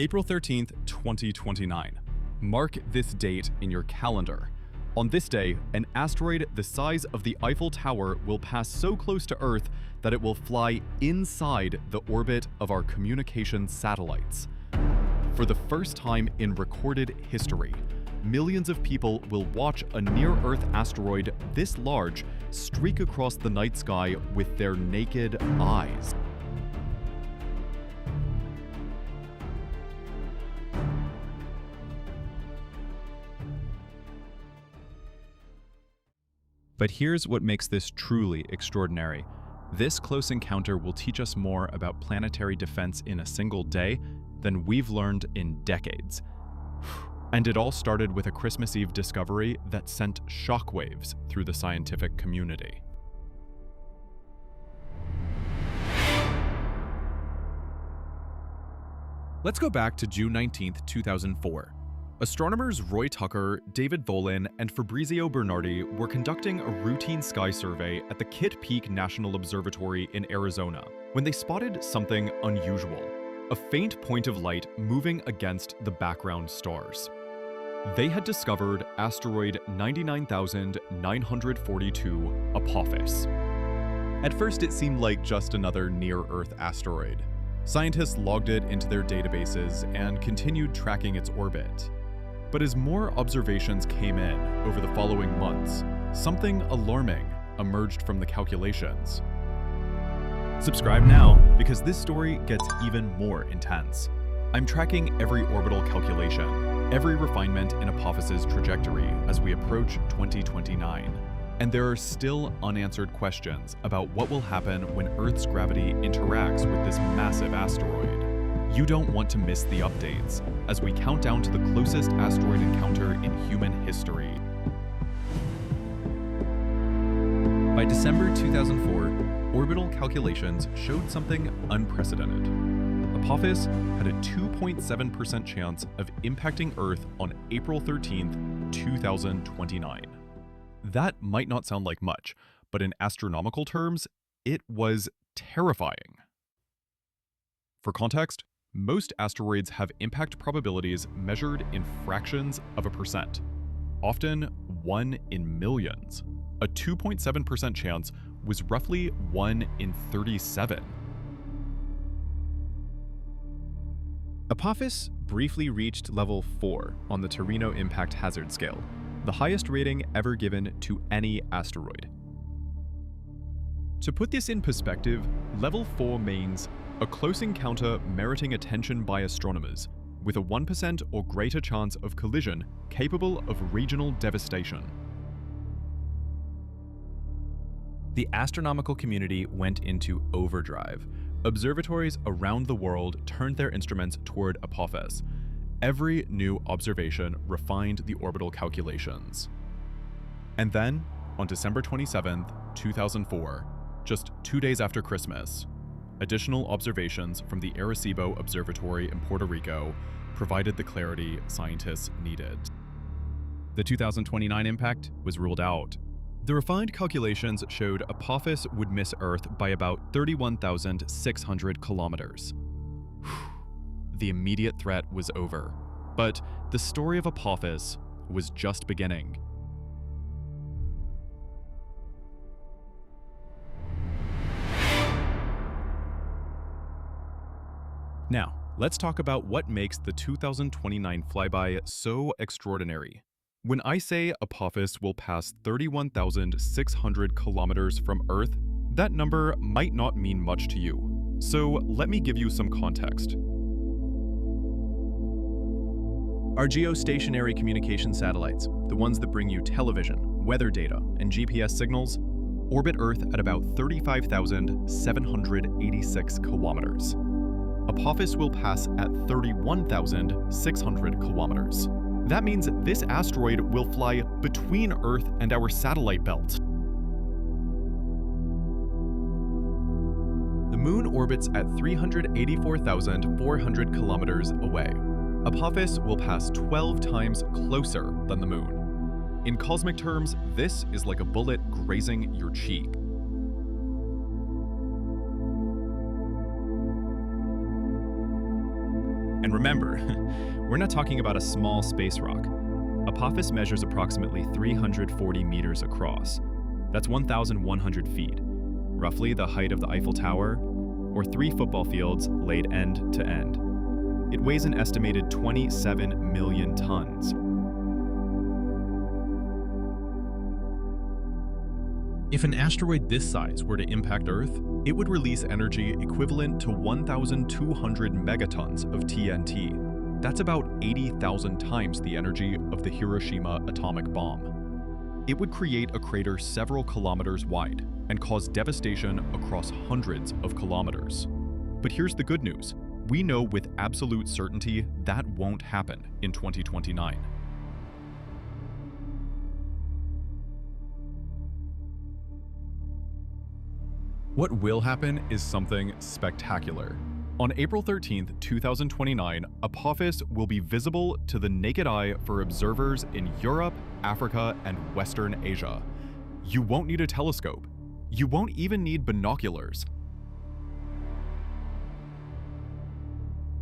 April 13th, 2029. Mark this date in your calendar. On this day, an asteroid the size of the Eiffel Tower will pass so close to Earth that it will fly inside the orbit of our communication satellites. For the first time in recorded history, millions of people will watch a near-Earth asteroid this large streak across the night sky with their naked eyes. But here's what makes this truly extraordinary. This close encounter will teach us more about planetary defense in a single day than we've learned in decades. And it all started with a Christmas Eve discovery that sent shockwaves through the scientific community. Let's go back to June 19, 2004. Astronomers Roy Tucker, David Volin, and Fabrizio Bernardi were conducting a routine sky survey at the Kitt Peak National Observatory in Arizona when they spotted something unusual, a faint point of light moving against the background stars. They had discovered asteroid 99,942 Apophis. At first, it seemed like just another near-Earth asteroid. Scientists logged it into their databases and continued tracking its orbit. But as more observations came in over the following months, something alarming emerged from the calculations. Subscribe now, because this story gets even more intense. I'm tracking every orbital calculation, every refinement in Apophis's trajectory as we approach 2029. And there are still unanswered questions about what will happen when Earth's gravity interacts with this massive asteroid. You don't want to miss the updates as we count down to the closest asteroid encounter in human history. By December 2004, orbital calculations showed something unprecedented. Apophis had a 2.7% chance of impacting Earth on April 13, 2029. That might not sound like much, but in astronomical terms, it was terrifying. For context, most asteroids have impact probabilities measured in fractions of a percent, often 1 in millions. A 2.7% chance was roughly 1 in 37. Apophis briefly reached level 4 on the Torino Impact Hazard Scale, the highest rating ever given to any asteroid. To put this in perspective, level 4 means a close encounter meriting attention by astronomers, with a 1% or greater chance of collision capable of regional devastation. The astronomical community went into overdrive. Observatories around the world turned their instruments toward Apophis. Every new observation refined the orbital calculations. And then, on December 27, 2004, just 2 days after Christmas, additional observations from the Arecibo Observatory in Puerto Rico provided the clarity scientists needed. The 2029 impact was ruled out. The refined calculations showed Apophis would miss Earth by about 31,600 kilometers. The immediate threat was over, but the story of Apophis was just beginning. Now, let's talk about what makes the 2029 flyby so extraordinary. When I say Apophis will pass 31,600 kilometers from Earth, that number might not mean much to you. So let me give you some context. Our geostationary communication satellites, the ones that bring you television, weather data, and GPS signals, orbit Earth at about 35,786 kilometers. Apophis will pass at 31,600 kilometers. That means this asteroid will fly between Earth and our satellite belt. The Moon orbits at 384,400 kilometers away. Apophis will pass 12 times closer than the Moon. In cosmic terms, this is like a bullet grazing your cheek. And remember, we're not talking about a small space rock. Apophis measures approximately 340 meters across. That's 1,100 feet, roughly the height of the Eiffel Tower, or 3 football fields laid end to end. It weighs an estimated 27 million tons. If an asteroid this size were to impact Earth, it would release energy equivalent to 1,200 megatons of TNT. That's about 80,000 times the energy of the Hiroshima atomic bomb. It would create a crater several kilometers wide and cause devastation across hundreds of kilometers. But here's the good news. We know with absolute certainty that won't happen in 2029. What will happen is something spectacular. On April 13th, 2029, Apophis will be visible to the naked eye for observers in Europe, Africa, and Western Asia. You won't need a telescope. You won't even need binoculars.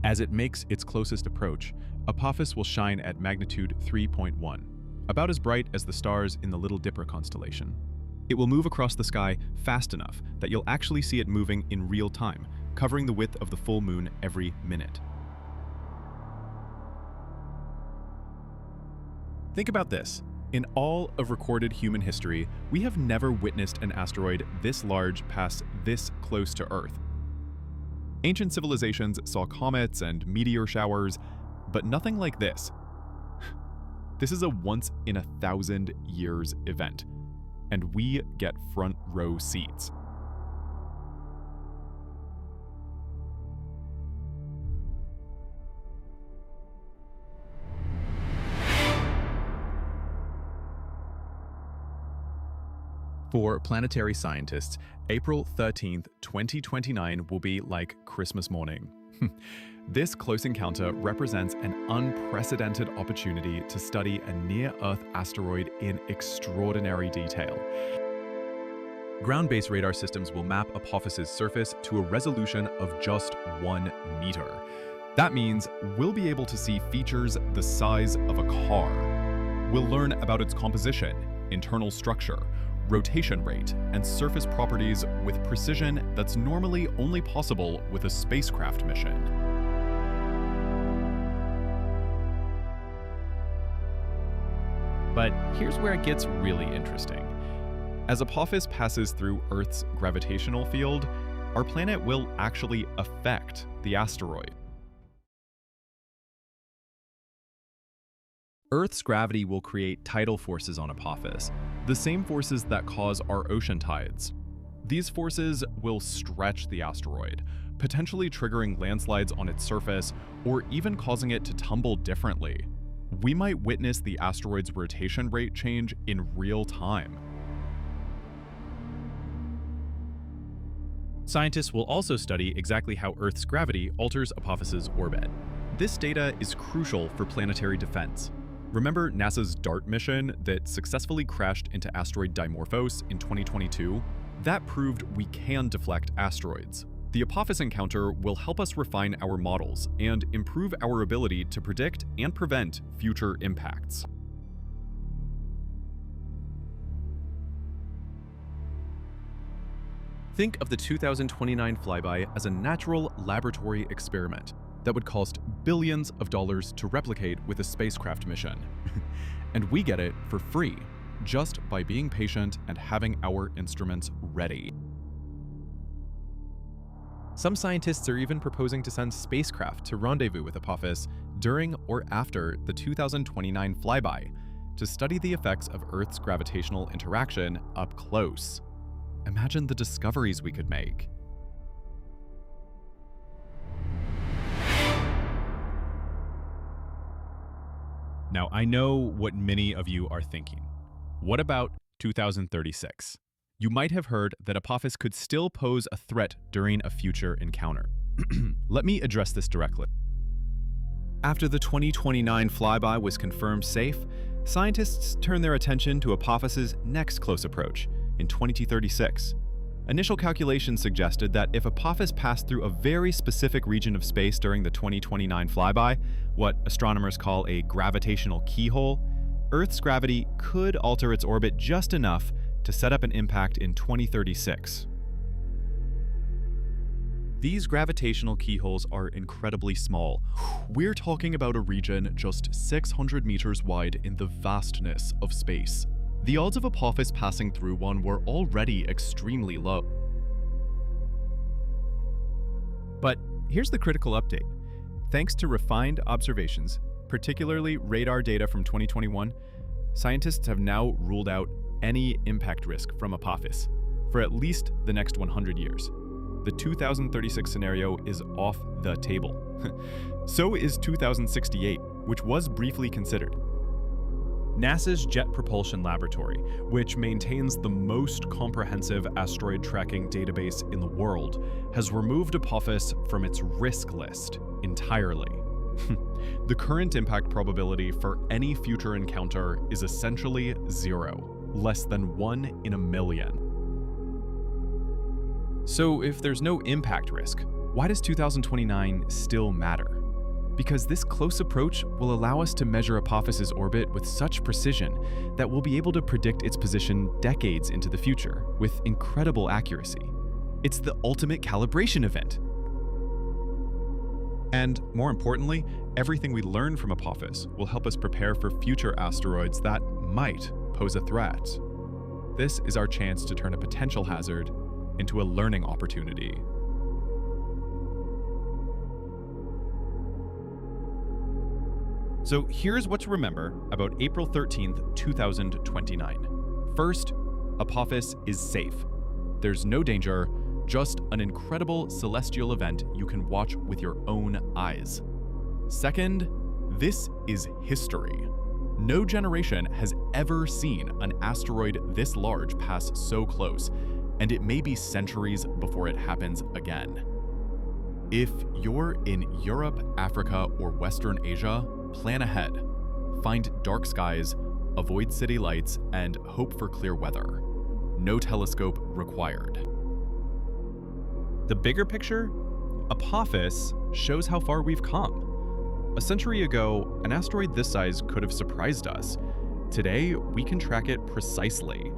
As it makes its closest approach, Apophis will shine at magnitude 3.1, about as bright as the stars in the Little Dipper constellation. It will move across the sky fast enough that you'll actually see it moving in real time, covering the width of the full moon every minute. Think about this. In all of recorded human history, we have never witnessed an asteroid this large pass this close to Earth. Ancient civilizations saw comets and meteor showers, but nothing like this. This is a once-in-a-thousand-years event, and we get front row seats. For planetary scientists, April 13th, 2029 will be like Christmas morning. This close encounter represents an unprecedented opportunity to study a near-Earth asteroid in extraordinary detail. Ground-based radar systems will map Apophis's surface to a resolution of just 1 meter. That means we'll be able to see features the size of a car. We'll learn about its composition, internal structure, rotation rate, and surface properties with precision that's normally only possible with a spacecraft mission. But here's where it gets really interesting. As Apophis passes through Earth's gravitational field, our planet will actually affect the asteroid. Earth's gravity will create tidal forces on Apophis, the same forces that cause our ocean tides. These forces will stretch the asteroid, potentially triggering landslides on its surface or even causing it to tumble differently. We might witness the asteroid's rotation rate change in real time. Scientists will also study exactly how Earth's gravity alters Apophis's orbit. This data is crucial for planetary defense. Remember NASA's DART mission that successfully crashed into asteroid Dimorphos in 2022? That proved we can deflect asteroids. The Apophis encounter will help us refine our models and improve our ability to predict and prevent future impacts. Think of the 2029 flyby as a natural laboratory experiment that would cost billions of dollars to replicate with a spacecraft mission. And we get it for free, just by being patient and having our instruments ready. Some scientists are even proposing to send spacecraft to rendezvous with Apophis during or after the 2029 flyby to study the effects of Earth's gravitational interaction up close. Imagine the discoveries we could make. Now, I know what many of you are thinking. What about 2036? You might have heard that Apophis could still pose a threat during a future encounter. Let me address this directly. After the 2029 flyby was confirmed safe, scientists turned their attention to Apophis's next close approach in 2236. Initial calculations suggested that if Apophis passed through a very specific region of space during the 2029 flyby, what astronomers call a gravitational keyhole, Earth's gravity could alter its orbit just enough to set up an impact in 2036. These gravitational keyholes are incredibly small. We're talking about a region just 600 meters wide in the vastness of space. The odds of Apophis passing through one were already extremely low. But here's the critical update. Thanks to refined observations, particularly radar data from 2021, scientists have now ruled out any impact risk from Apophis for at least the next 100 years. The 2036 scenario is off the table. So is 2068, which was briefly considered. NASA's Jet Propulsion Laboratory, which maintains the most comprehensive asteroid tracking database in the world, has removed Apophis from its risk list entirely. The current impact probability for any future encounter is essentially 0, less than 1 in a million. So if there's no impact risk, why does 2029 still matter? Because this close approach will allow us to measure Apophis's orbit with such precision that we'll be able to predict its position decades into the future with incredible accuracy. It's the ultimate calibration event. And more importantly, everything we learn from Apophis will help us prepare for future asteroids that might pose a threat. This is our chance to turn a potential hazard into a learning opportunity. So here's what to remember about April 13th, 2029. First, Apophis is safe. There's no danger, just an incredible celestial event you can watch with your own eyes. Second, this is history. No generation has ever seen an asteroid this large pass so close, and it may be centuries before it happens again. If you're in Europe, Africa, or Western Asia, plan ahead. Find dark skies, avoid city lights, and hope for clear weather. No telescope required. The bigger picture? Apophis shows how far we've come. A century ago, an asteroid this size could have surprised us. Today, we can track it precisely.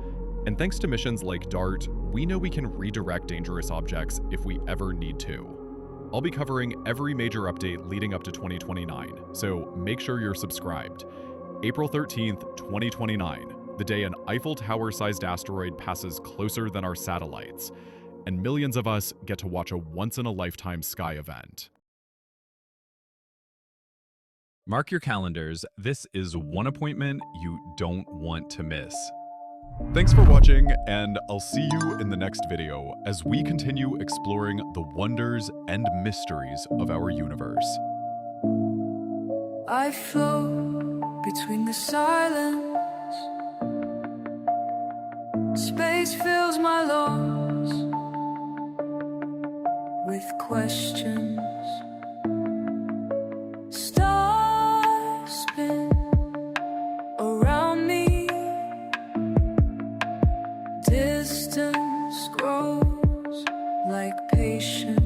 And thanks to missions like DART, we know we can redirect dangerous objects if we ever need to. I'll be covering every major update leading up to 2029, so make sure you're subscribed. April 13th, 2029, the day an Eiffel Tower-sized asteroid passes closer than our satellites, and millions of us get to watch a once-in-a-lifetime sky event. Mark your calendars, this is one appointment you don't want to miss. Thanks for watching, and I'll see you in the next video as we continue exploring the wonders and mysteries of our universe. I float between the silence. Space fills my lungs with questions. Stars spin around me. Distance grows like patience.